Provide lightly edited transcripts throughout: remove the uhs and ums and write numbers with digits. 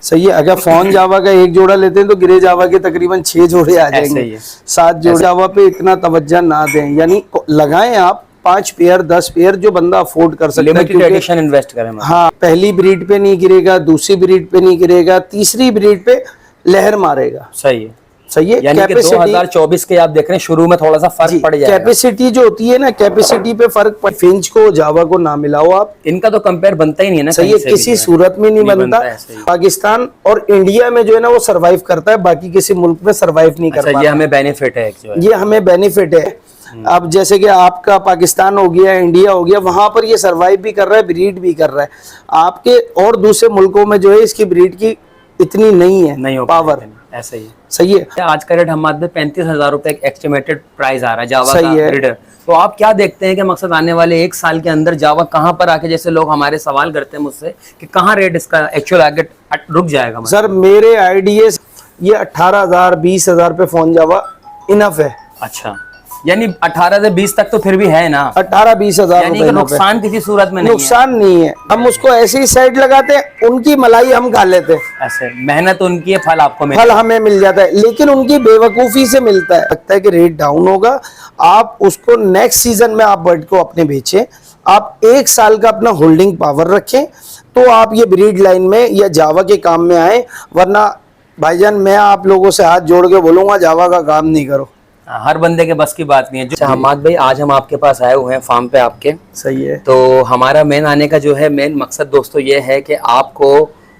सही है। अगर फोन जावा का एक जोड़ा लेते हैं तो ग्रे जावा के तकरीबन 6 जोड़े आ जाएंगे। 7 जोड़े जावा पे इतना तवज्जो ना दें, यानी लगाएं आप 5 पेयर 10 पेयर जो बंदा अफोर्ड कर सकता है। लिमिटेड एडिशन इन्वेस्ट करें। हाँ, पहली ब्रीड पे नहीं गिरेगा, दूसरी ब्रीड पे नहीं गिरेगा, तीसरी ब्रीड पे लहर मारेगा। सही है, सही है। यानी कि 2024 के आप देख रहे हैं शुरू में थोड़ा सा फर्क पड़ जाएगा। कैपेसिटी जो होती है ना, कैपेसिटी पे फर्क फिंच को जावा को ना मिलाओ आप, इनका तो कंपेयर बनता ही नहीं है ना। सही है, किसी सूरत में नहीं बनता। पाकिस्तान और इंडिया में जो है ना वो सरवाइव करता है, बाकी किसी मुल्क में सरवाइव नहीं कर पाता। ये हमें बेनिफिट है, ये हमें बेनिफिट है। अब जैसे कि आपका पाकिस्तान हो गया, इंडिया हो गया, वहां पर ये सरवाइव भी कर रहा है, ब्रीड भी कर रहा है। आपके और दूसरे मुल्कों में जो है इसकी ब्रीड की इतनी नहीं है पावर। ऐसा ही सही है। आज का रेट हमारे 35,000 रुपए एक एस्टिमेटेड प्राइस आ रहा है जावा का ब्रीडर। तो आप क्या देखते हैं कि मकसद आने वाले 1 साल के अंदर जावा कहां पर आके, जैसे लोग हमारे सवाल करते हैं मुझसे कि कहां रेट इसका एक्चुअल आगे रुक जाएगा? सर मेरे आइडिया ये 18,000 20,000 पे फोन जावा इनफ है। अच्छा, यानी 18 से 20 तक तो फिर भी है ना? 18-20 हजार रुपए। नुकसान किसी सूरत में नहीं, नुकसान नहीं है। हम उसको ऐसे ही साइड लगाते हैं, उनकी मलाई हम खा लेते हैं। ऐसे मेहनत उनकी है, फल आपको फल हमें मिल जाता है, लेकिन उनकी बेवकूफी से मिलता है। लगता है कि रेट डाउन होगा, आप उसको नेक्स्ट सीजन में आप बर्ड को अपने बेचें, आप 1 साल का अपना होल्डिंग पावर रखें, तो आप ये ब्रीड लाइन में या जावा के काम में आए। वरना भाईजान मैं आप लोगों से हाथ जोड़ के बोलूंगा जावा का काम नहीं करो। हर बंदे के बस की बात नहीं है। अच्छा हमाद भाई, आज हम आपके पास आए हुए हैं फार्म पे आपके। सही है। तो हमारा मेन आने का जो है मेन मकसद दोस्तों ये है कि आपको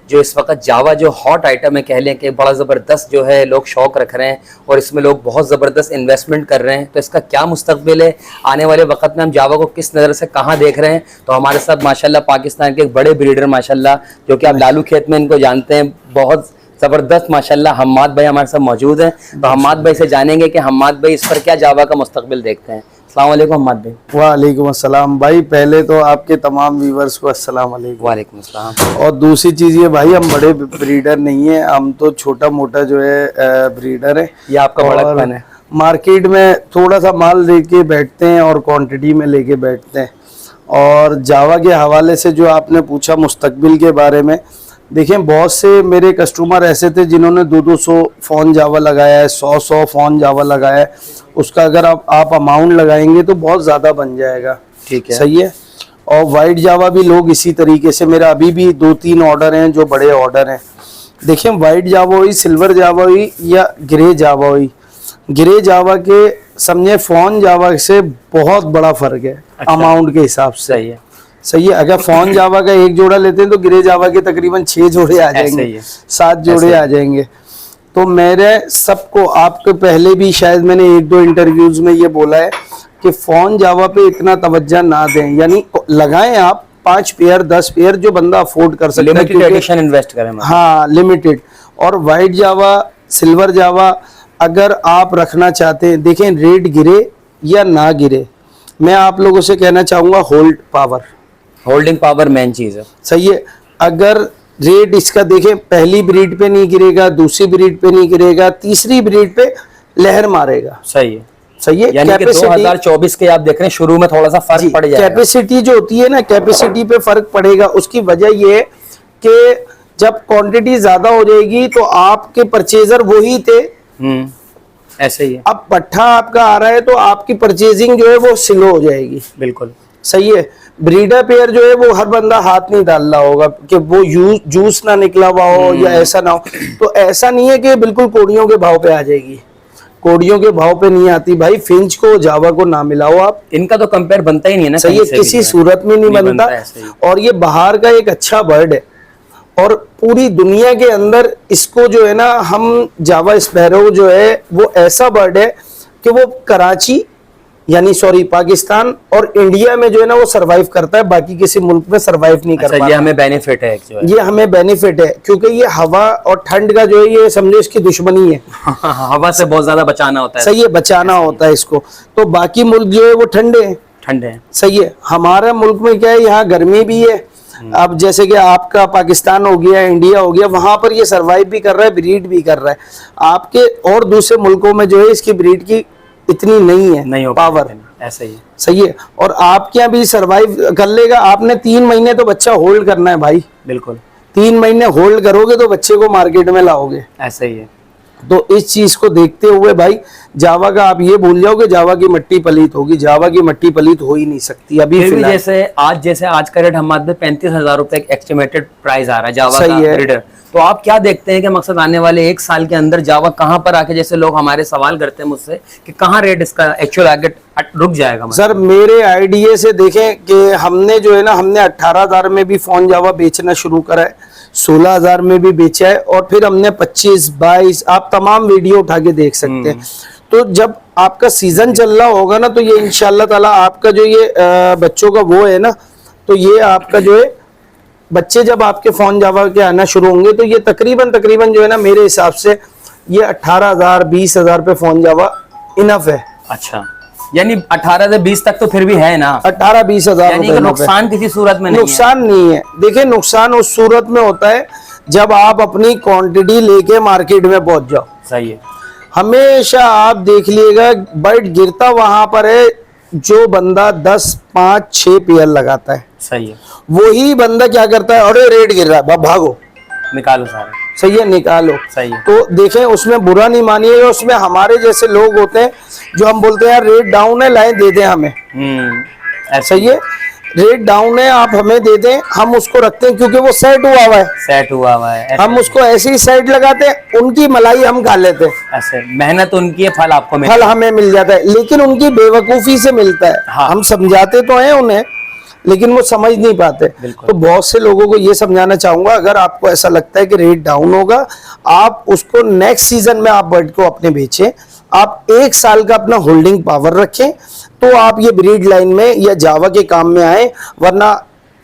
जो इस वक्त जावा जो हॉट आइटम है, कह लें कि बड़ा ज़बरदस्त जो है लोग शौक रख रहे हैं और इसमें लोग बहुत ज़बरदस्त इन्वेस्टमेंट कर रहे हैं, तो इसका क्या मुस्तकबिल है, आने वाले वक्त में हम जावा को किस नज़र से कहाँ देख रहे हैं। तो हमारे साथ माशाल्लाह पाकिस्तान के एक बड़े ब्रीडर माशाल्लाह, जो कि आप लालू खेत में इनको जानते हैं, बहुत जबरदस्त माशाल्लाह हम्माद भाई हमारे साथ मौजूद हैं। तो हम्माद भाई से जानेंगे कि हम्माद भाई इस पर क्या जावा का मुस्तकबिल देखते हैं। अस्सलाम वालेकुम हम्माद भाई। वालेकुम अस्सलाम भाई। पहले तो आपके तमाम व्यूवर्स को अस्सलाम वालेकुम। वालेकुम अस्सलाम। और दूसरी चीज़ ये भाई, हम बड़े ब्रीडर नहीं है, हम तो छोटा मोटा जो है ब्रीडर है। ये आपका बड़कपन है। मार्केट में थोड़ा सा माल लेके बैठते हैं और क्वांटिटी में लेके बैठते हैं। और जावा के हवाले से जो आपने पूछा मुस्तकबिल के बारे में, देखें बहुत से मेरे कस्टमर ऐसे थे जिन्होंने 200 फ़ोन जावा लगाया है, 100 फ़ोन जावा लगाया है। उसका अगर आप अमाउंट लगाएंगे तो बहुत ज़्यादा बन जाएगा। ठीक है, सही है। और वाइट जावा भी लोग इसी तरीके से, मेरा अभी भी 2-3 ऑर्डर हैं जो बड़े ऑर्डर हैं। देखें वाइट जावा हुई, सिल्वर जावा हुई या ग्रे जावा हुई, ग्रे जावा के समझे फ़ोन जावा से बहुत बड़ा फ़र्क है। अच्छा, अमाउंट के हिसाब से। सही है। सही है। अगर फोन जावा का एक जोड़ा लेते हैं तो ग्रे जावा के तकरीबन 6 जोड़े आ जाएंगे, 7 जोड़े आ जाएंगे। तो मेरे सबको, आपके पहले भी शायद मैंने 1-2 इंटरव्यूज में ये बोला है कि फोन जावा पे इतना तवज्जो ना दें, यानी लगाएं आप 5 पेयर 10 पेयर जो बंदा अफोर्ड कर सकता है। लिमिटेड एडिशन इन्वेस्ट करें। हाँ, लिमिटेड। और वाइट जावा सिल्वर जावा अगर आप रखना चाहते हैं, देखें रेट गिरे या ना गिरे, मैं आप लोगों से कहना चाहूँगा hold power, holding power main चीज है। सही है। अगर रेट इसका देखें, पहली ब्रीड पे नहीं गिरेगा, दूसरी ब्रीड पे नहीं गिरेगा, तीसरी ब्रीड पे लहर मारेगा। सही है, सही है। यानी कि 2024 के आप देख रहे हैं शुरू में थोड़ा सा फर्क पड़ जाएगा। कैपेसिटी जो होती है ना, कैपेसिटी पे फर्क पड़ेगा। उसकी वजह ये है कि जब क्वांटिटी ज्यादा हो जाएगी तो आपके परचेजर वही थे। ऐसे ही है। अब पट्ठा आपका आ रहा है तो आपकी परचेजिंग जो है वो स्लो हो जाएगी। बिल्कुल सही है। ब्रीडर पेयर जो है वो हर बंदा हाथ नहीं डाल रहा होगा कि वो जूस ना निकला हुआ हो या ऐसा ना हो। तो ऐसा नहीं है कि बिल्कुल कोड़ियों के भाव पे आ जाएगी, कोड़ियों के भाव पे नहीं आती भाई। फिंच को जावा को ना मिलाओ आप, इनका तो कंपेयर बनता ही नहीं है ना। सही है, किसी सूरत में नहीं बनता। और ये बाहर का एक अच्छा बर्ड है और पूरी दुनिया के अंदर इसको जो है ना, हम जावा स्पैरो जो है वो ऐसा बर्ड है कि वो कराची यानी पाकिस्तान और इंडिया में जो है ना वो सरवाइव करता है, बाकी किसी मुल्क में सरवाइव नहीं कर पाता। ये हमें बेनिफिट है, ये हमें बेनिफिट है क्योंकि ये हवा और ठंड का जो है ये समझो इसकी दुश्मनी है। हवा से बहुत ज्यादा बचाना होता है। सही है, बचाना होता है इसको। तो बाकी मुल्क जो है वो ठंडे हैं, ठंडे हैं। सही है। हमारे मुल्क में क्या है, यहाँ गर्मी भी है। अब जैसे कि आपका पाकिस्तान हो गया, इंडिया हो गया, वहां पर ये सरवाइव भी कर रहा है, ब्रीड भी कर रहा है। आपके और दूसरे मुल्कों में जो है इसकी ब्रीड की इतनी नहीं है पावर। ऐसा ही है। सही है। और आपके यहाँ भी सरवाइव कर लेगा। आपने 3 महीने तो बच्चा होल्ड करना है भाई, बिल्कुल 3 महीने होल्ड करोगे तो बच्चे को मार्केट में लाओगे। ऐसा ही है। तो इस चीज को देखते हुए भाई जावा का आप ये भूल जाओ कि जावा की मट्टी पलीत होगी, जावा की मट्टी पलीत हो ही नहीं सकती अभी फिर भी फिलहाल। जैसे आज का रेट हमारे 35,000 रुपए एस्टिमेटेड प्राइस आ रहा है जावा सही का है। ब्रीडर। तो आप क्या देखते हैं कि मकसद आने वाले 1 साल के अंदर जावा कहाँ पर आके, जैसे लोग हमारे सवाल करते हैं मुझसे कि कहाँ रेट इसका एक्चुअल आगे रुक जाएगा? सर मेरे आइडिया से देखें कि हमने जो है ना, हमने 18,000 में भी फोन जावा बेचना शुरू करा है, 16,000 में भी बेचा है, और फिर हमने 25, 22, आप तमाम वीडियो उठा के देख सकते हैं। तो जब आपका सीजन चल रहा होगा ना, तो ये इंशाल्लाह ताला आपका जो ये बच्चों का वो है ना, तो ये आपका जो है बच्चे जब आपके फोन जावा के आना शुरू होंगे तो ये तकरीबन जो है ना, मेरे हिसाब से ये 18,000 20,000 पे फोन जावा इनफ है। अच्छा, यानी 18 से 20 तक तो फिर भी है ना? 18-20 हजार यानी कि नुकसान किसी सूरत में नहीं है। नुकसान नहीं है। देखिए नुकसान उस सूरत में होता है जब आप अपनी क्वांटिटी लेके मार्केट में पहुंच जाओ। सही है। हमेशा आप देख लीजिएगा बर्ड गिरता वहां पर है जो बंदा 10, 5, 6 पेयर लगाता है। सही है। वही बंदा क्या करता है, अरे रेट गिर रहा है भागो निकालो सारे। सही है, निकालो। सही है। तो देखें उसमें बुरा नहीं मानिएगा, उसमें हमारे जैसे लोग होते हैं जो हम बोलते हैं यार रेट डाउन है लाइन दे दें हमें। ऐसा सही है, रेट डाउन है आप हमें दे दें, हम उसको रखते हैं क्योंकि वो सेट हुआ है। सेट हुआ है। हम उसको ऐसे ही साइड लगाते हैं, उनकी मलाई हम खा लेते हैं। ऐसे मेहनत उनकी है, फल आपको फल हमें मिल जाता है, लेकिन उनकी बेवकूफी से मिलता है। हाँ। हम समझाते तो हैं उन्हें, लेकिन वो समझ नहीं पाते। तो बहुत से लोगों को ये समझाना चाहूंगा, अगर आपको ऐसा लगता है कि रेट डाउन होगा, आप उसको नेक्स्ट सीजन में आप बर्ड को अपने बेचें। आप 1 साल का अपना होल्डिंग पावर रखें, तो आप ये ब्रीड लाइन में या जावा के काम में आए। वरना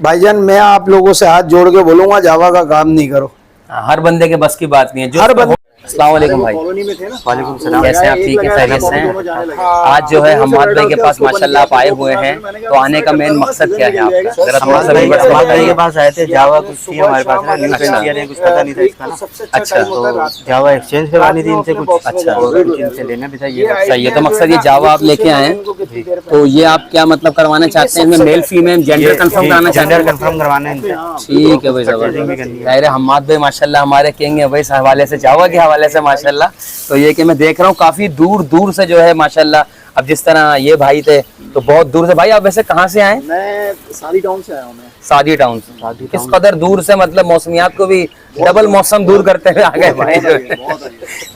भाईजान मैं आप लोगों से हाथ जोड़ के बोलूंगा जावा का काम नहीं करो। हर बंदे के बस की बात नहीं है। हर बंदे। अस्सलाम वालेकुम भाई। वालेकुम सलाम। कैसे हैं आप? ठीक है, खैरियत से हैं? आज जो है हमाद भाई के पास माशाल्लाह आप आए हुए हैं, तो आने का मेन मकसद क्या है आपका? जरा थोड़ा सा हमाद भाई के पास आए थे, जावा कुछ थी हमारे पास ना, न्यू पेंसिया ने कुछ पता नहीं था इसका ना। अच्छा, तो जावा एक्सचेंज करवानी थी इनसे कुछ। अच्छा, और कुछ इनसे लेना भी था। ये सही है। तो मकसद ये जावा आप लेके आए हैं, तो ये आप क्या मतलब करवाना चाहते हैं? इसमें मेल फीमेल जेंडर कंफर्म कराना चाहते हैं? जेंडर कंफर्म करवाना है इनसे। ठीक है भाई, जबरदस्त। खैर हमाद भाई माशाल्लाह हमारे किंग है भाई, इस हवाले से जावा के हवाले से माशाल्लाह। तो ये कि मैं देख रहा हूँ काफी दूर दूर से जो है माशाल्लाह, अब जिस तरह ये भाई थे तो बहुत दूर से। भाई आप वैसे कहाँ से आए? मैं सादी टाउन से आया हूँ। मैं सादी टाउन से। किस कदर दूर से, मतलब मौसमियात को भी डबल मौसम दूर करते हुए आ गए भाई जो है।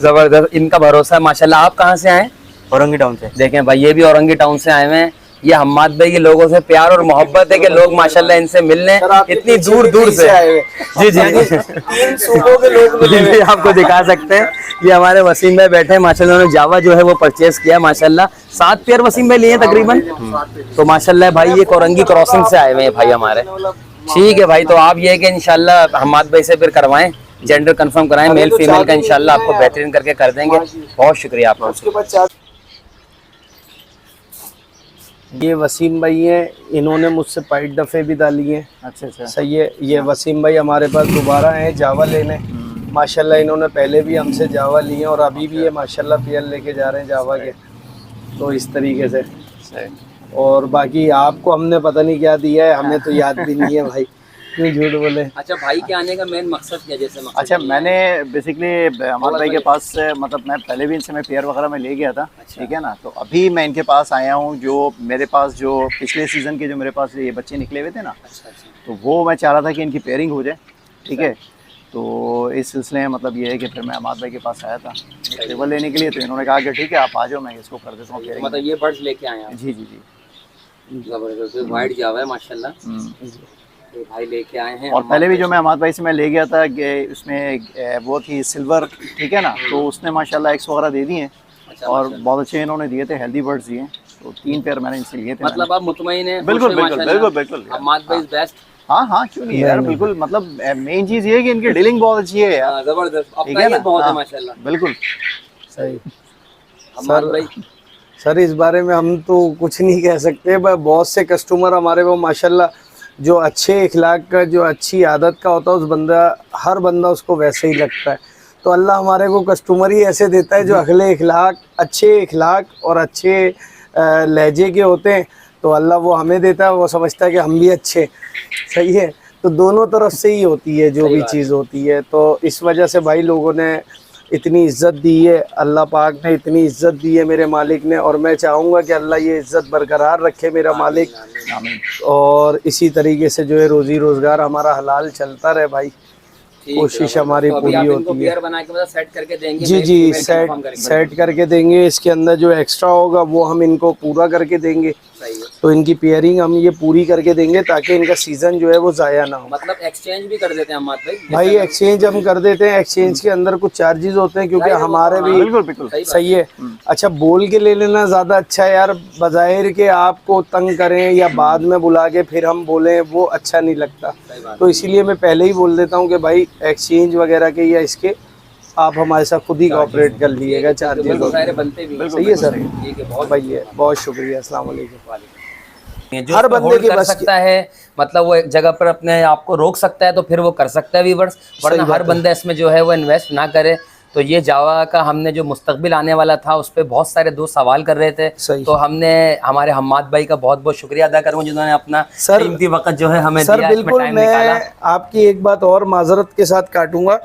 जबरदस्त, इनका भरोसा है माशाल्लाह। आप कहाँ से आए? औरंगी टाउन से। देखें भाई ये भी औरंगी टाउन से आए हुए हैं। ये हम्माद भाई के लोगों से प्यार और मोहब्बत है कि लोग माशाल्लाह इनसे मिलने इतनी दूर दूर से आए हुए। जी जी तीन सूबों के लोग मिले हुए। ये आपको दिखा सकते हैं। ये हमारे वसीम भाई बैठे हैं माशाल्लाह, उन्होंने जावा जो है वो परचेज किया माशाल्लाह। 7 पेयर वसीम भाई लिए हैं तकरीबन। तो माशाल्लाह भाई ये औरंगी क्रॉसिंग से आए हुए हैं भाई हमारे। ठीक है भाई, तो आप ये कि इंशाल्लाह हम्माद भाई से फिर करवाएं, जेंडर कंफर्म कराएं, मेल फीमेल का इंशाल्लाह आपको बेहतरीन करके कर देंगे। बहुत शुक्रिया आपका। ये वसीम भाई हैं, इन्होंने मुझसे 5 दफ़े भी डाली हैं। अच्छा। सही है। ये वसीम भाई हमारे पास दोबारा हैं जावा लेने। माशाल्लाह इन्होंने पहले भी हमसे जावा लिए और अभी भी ये माशाल्लाह पेयर लेके जा रहे हैं जावा के। तो इस तरीके से। और बाकी आपको हमने पता नहीं क्या दिया है, हमें तो याद भी नहीं है भाई, क्यों झूठ बोले। अच्छा, भाई के आने का मेन मकसद क्या? जैसे अच्छा, मैंने बेसिकली हमारे भाई के पास से, मतलब मैं पहले भी इनसे मैं पेयर वगैरह में ले गया था। ठीक है ना। तो अभी मैं इनके पास आया हूँ, जो मेरे पास जो पिछले सीज़न के जो मेरे पास ये बच्चे निकले हुए थे ना, तो वो मैं चाह रहा था कि इनकी पेयरिंग हो जाए। ठीक है। तो इस सिलसिले में मतलब ये है कि फिर मैं हमाद भाई के पास आया था टेबल लेने के लिए। तो इन्होंने कहा कि ठीक है आप आ जाओ, मैं इसको कर देता हूँ पेयरिंग। मतलब ये बर्ड्स लेके आए हैं? जी जी जी, जबरदस्त। वाइट जावा है माशाल्लाह, तो भाई लेके आए हैं। और पहले भी जो मैं हमाद भाई से मैं ले गया था कि उसमें वो थी सिल्वर। ठीक है ना। तो उसने माशाल्लाह एग्स वगैरह दे दिए हैं और बहुत अच्छे इन्होंने दिए थे, हेल्दी बर्ड्स दिए। तो 3 पेयर मैंने इनसे लिए थे। मतलब आप मुतमईन हैं? बिल्कुल बिल्कुल बिल्कुल बिल्कुल। हम्माद भाई इज बेस्ट। हाँ, क्यों नहीं यार, बिल्कुल। मतलब मेन चीज़ ये है कि इनकी डीलिंग बहुत अच्छी है यार। जबरदस्त, ठीक है ना। बहुत है माशाल्लाह। बिल्कुल सही। हम्माद भाई सर इस बारे में हम तो कुछ नहीं कह सकते, बहुत से कस्टमर हमारे को माशाल्लाह जो अच्छे इखलाक का, जो अच्छी आदत का होता है, उस बंदा हर बंदा उसको वैसे ही लगता है। तो अल्लाह हमारे को कस्टमर ही ऐसे देता है जो अगले इखलाक, अच्छे इखलाक और अच्छे लहजे के होते हैं, तो अल्लाह वो हमें देता है, वो समझता है कि हम भी अच्छे। सही है, तो दोनों तरफ से ही होती है जो भी चीज़ होती है। तो इस वजह से भाई लोगों ने इतनी इज्जत दी है, अल्लाह पाक ने इतनी इज्जत दी है मेरे मालिक ने, और मैं चाहूँगा कि अल्लाह ये इज्जत बरकरार रखे मेरा मालिक, और इसी तरीके से जो है रोज़ी रोज़गार हमारा हलाल चलता रहे भाई। कोशिश हमारी तो अभी पूरी आप इनको होती है। पेयर बना के मतलब सेट करके देंगे? जी मेल जी, फीमेल सेट confirm करेंगे? सेट करके देंगे। इसके अंदर जो एक्स्ट्रा होगा वो हम इनको पूरा करके देंगे। सही है। तो इनकी पेयरिंग हम ये पूरी करके देंगे ताकि इनका सीज़न जो है वो ज़ाया ना हो। मतलब एक्सचेंज भी कर देते हैं अम्माद भाई? भाई एक्सचेंज हम कर देते हैं, एक्सचेंज के अंदर कुछ चार्जेस होते हैं क्योंकि हमारे भी बिल्कुल बिल्कुल सही है। अच्छा, बोल के ले लेना ज़्यादा अच्छा है यार, बज़ाहिर के आपको तंग करें या बाद में बुला के फिर हम बोलें, वो अच्छा नहीं लगता। तो इसीलिए मैं पहले ही बोल देता हूँ कि भाई एक्सचेंज वगैरह के या इसके आप हमारे साथ खुद ही कोऑपरेट कर लीजिएगा, चार्जेस सारे बनते भी हैं। सही है सर। ठीक है, बहुत भाई बहुत शुक्रिया, अस्सलाम वालेकुम। जो हर हर बंदे बंदे की कर बस की- सकता है, मतलब वो एक जगह पर अपने आप को रोक सकता है तो फिर वो कर सकता है व्यूअर्स, वरना बात हर है। बंदा इसमें जो है वो इन्वेस्ट ना करे। तो ये जावा का हमने जो मुस्तकबिल आने वाला था उस पर बहुत सारे दोस्त सवाल कर रहे थे, सही। तो हमने हमारे हम्माद भाई का बहुत बहुत शुक्रिया अदा करूँगा जिन्होंने अपना सर- कीमती वक्त जो है हमें सर दिया, इसमें बिल्कुल, टाइम निकाला। मैं आपकी एक बात और माजरत के साथ काटूंगा।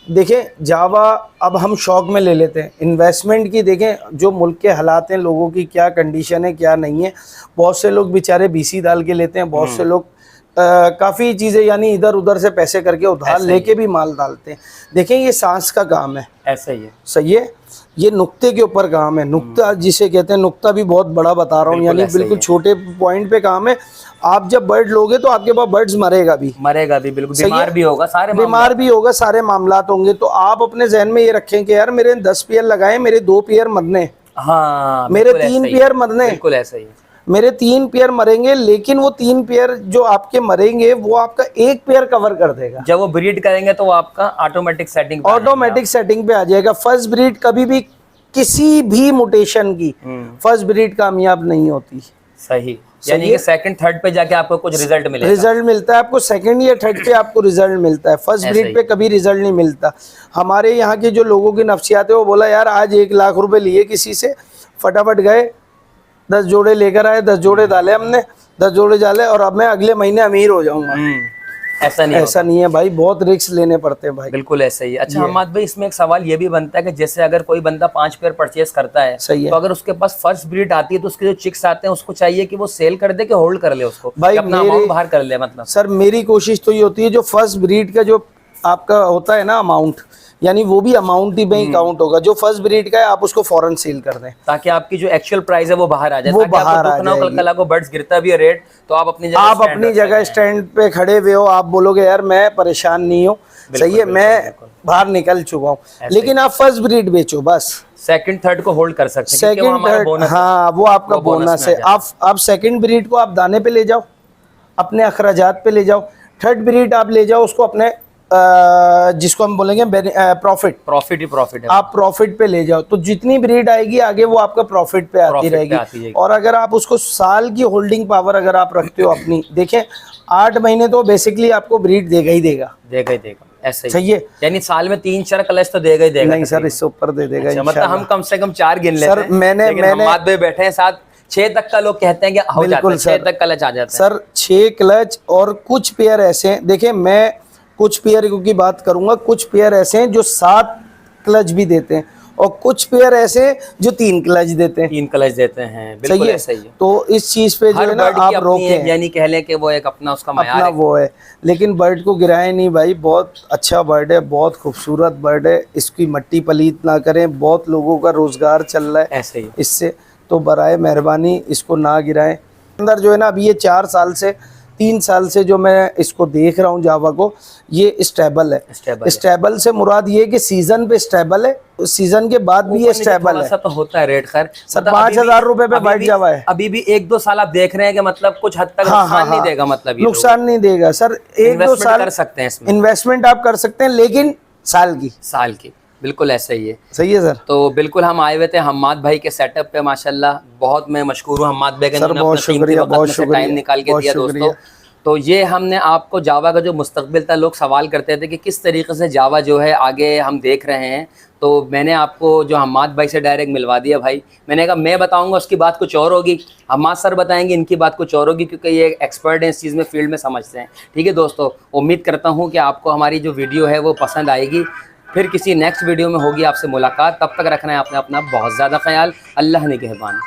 देखें, जावा अब हम शौक में ले लेते हैं, इन्वेस्टमेंट की देखें जो मुल्क के हालात हैं, लोगों की क्या कंडीशन है क्या नहीं है। बहुत से लोग बेचारे बीसी डाल के लेते हैं, बहुत से लोग काफ़ी चीज़ें यानी इधर उधर से पैसे करके उधार लेके भी माल डालते हैं। देखें, ये सांस का काम है, ऐसा ही है। सही है, ये नुक्ते के ऊपर काम है। नुक्ता जिसे कहते हैं, नुक्ता भी बहुत बड़ा बता रहा हूँ, यानी ऐसा ही बिल्कुल है। छोटे पॉइंट पे काम है। आप जब बर्ड लोगे तो आपके पास बर्ड्स मरेगा भी, बिल्कुल, सही बीमार है? भी होगा, सारे बीमार भी होगा, सारे मामलात होंगे। तो आप अपने जहन में ये रखें कि यार मेरे 10 पेयर लगाए, मेरे 2 पेयर मरने, हाँ, मेरे बिल्कुल 3 ऐसा ही है। पेयर मरने, बिल्कुल ऐसा ही है। मेरे 3 पेयर मरेंगे, लेकिन वो 3 पेयर जो आपके मरेंगे वो आपका 1 पेयर कवर कर देगा। जब वो ब्रीड करेंगे तो वो आपका ऑटोमेटिक सेटिंग ऑटोमेटिक सेटिंग पे आ जाएगा। फर्स्ट ब्रीड कभी भी किसी भी मुटेशन की फर्स्ट ब्रीड कामयाब नहीं होती। सही, यानी कि सेकंड थर्ड पे जाके आपको कुछ रिजल्ट मिलेगा। रिजल्ट मिलता है आपको सेकंड या थर्ड पे आपको रिजल्ट मिलता है, फर्स्ट ब्रीड पे कभी रिजल्ट नहीं मिलता। हमारे यहाँ के जो लोगों की नफ्सियात है, वो बोला यार आज 1 लाख रुपए लिए किसी से, फटाफट गए 10 जोड़े लेकर आए, 10 जोड़े डाले हमने, 10 जोड़े डाले और अब मैं अगले महीने अमीर हो जाऊंगा। ऐसा नहीं है भाई, बहुत रिस्क लेने पड़ते हैं भाई। बिल्कुल ऐसा ही है। अच्छा हम्माद भाई, इसमें एक सवाल ये भी बनता है कि जैसे अगर कोई बंदा 5 पेयर परचेस करता है, सही है, तो अगर उसके पास फर्स्ट ब्रीड आती है तो उसके जो चिक्स आते हैं उसको चाहिए कि वो सेल कर दे कि होल्ड कर ले उसको, भाई अपना अमाउंट बाहर कर ले? मतलब सर मेरी कोशिश तो ये होती है जो फर्स्ट ब्रीड का जो आपका होता है ना अमाउंट, यानी वो भी अमाउंट ही में काउंट होगा। जो फर्स्ट ब्रीड का है आप उसको फौरन सेल कर दें, ताकि आपकी जो एक्चुअल प्राइस है वो बाहर आ जाए, वो ताकि बाहर आपको दुख ना हो, कल को बर्ड्स गिरता भी है रेट तो आप अपनी जगह स्टैंड पे खड़े हुए हो, आप बोलोगे यार मैं परेशान नहीं हूँ, सही है, मैं बाहर निकल चुका हूँ, लेकिन आप फर्स्ट ब्रीड बेचो बस। सेकंड थर्ड को होल्ड कर सकते हैं, सेकंड थर्ड, हाँ वो आपका बोनस है। आप सेकंड ब्रीड को आप दाने पे ले जाओ, अपने अखराजात पे ले जाओ। थर्ड ब्रीड आप ले जाओ उसको अपने जिसको हम बोलेंगे प्रॉफिट है, आप प्रॉफिट पे ले जाओ। तो जितनी ब्रीड आएगी आगे वो आपका प्रॉफिट पे आती रहेगी। और अगर आप उसको साल की होल्डिंग पावर अगर आप रखते हो अपनी, देखें 8 महीने तो बेसिकली आपको ब्रीड देगा ही देगा। ऐसा ही सही है, यानी साल में 3-4 कलच तो देगा ही देगा। नहीं सर, इससे ऊपर दे देगा। अच्छा, मतलब हम कम से कम 4 गिन लेते सर, हैं। मैंने हम्माद भाई बैठे हैं साथ, 6 तक का लोग कहते हैं कि हो जाता है, 6 तक क्लच आ जाता है। सर 6 क्लच और कुछ पेयर ऐसे हैं, देखें मैं कुछ पेयर की बात करूंगा, कुछ पेयर ऐसे हैं जो 7 क्लच भी देते हैं और कुछ पेयर ऐसे जो 3 क्लच देते हैं। 3 क्लच देते हैं, बिल्कुल ऐसा ही है। तो इस चीज पे जो है ना आप रोकें, यानी कह लें कि वो एक अपना उसका मायार अपना वो है। लेकिन बर्ड को गिराए नहीं भाई, बहुत अच्छा बर्ड है, बहुत खूबसूरत बर्ड है, इसकी मट्टी पलीत ना करें, बहुत लोगों का रोजगार चल रहा है ऐसे ही इससे, तो बराए मेहरबानी इसको ना गिराएं। अंदर जो है ना अभी ये 4 साल से 3 साल से जो मैं इसको देख रहा हूँ जावा को, ये स्टेबल है। स्टेबल से मुराद ये कि सीजन पे स्टेबल है, सीजन के बाद भी ये स्टेबल है। तो होता है रेट खैर सर 5,000 रुपए पे बैठ जावा है। अभी भी 1-2 साल आप देख रहे हैं कि मतलब कुछ हद तक नुकसान नहीं देगा, मतलब नुकसान नहीं देगा सर, 1-2 साल कर सकते हैं इसमें, इन्वेस्टमेंट आप कर सकते हैं, लेकिन साल की बिल्कुल ऐसा ही है। सही है सर। तो बिल्कुल हम आए हुए थे हम्माद भाई के सेटअप पे, माशाल्लाह बहुत मैं मशकूर हूँ हम्माद भाई का, बहुत शुक्रिया, टाइम निकाल के दिया दोस्तों। तो ये हमने आपको जावा का जो मुस्तकबिल था, लोग सवाल करते थे कि किस तरीके से जावा जो है आगे हम देख रहे हैं, तो मैंने आपको जो हम्माद भाई से डायरेक्ट मिलवा दिया भाई। मैंने कहा मैं बताऊंगा उसकी बात कुछ और होगी, हम्माद सर बताएंगे इनकी बात कुछ और होगी, क्योंकि ये एक्सपर्ट हैं इस चीज़ में, फील्ड में समझते हैं। ठीक है दोस्तों, उम्मीद करता हूँ कि आपको हमारी जो वीडियो है वो पसंद आएगी। फिर किसी नेक्स्ट वीडियो में होगी आपसे मुलाकात, तब तक रखना है आपने अपना बहुत ज़्यादा ख्याल। अल्लाह निगहबान।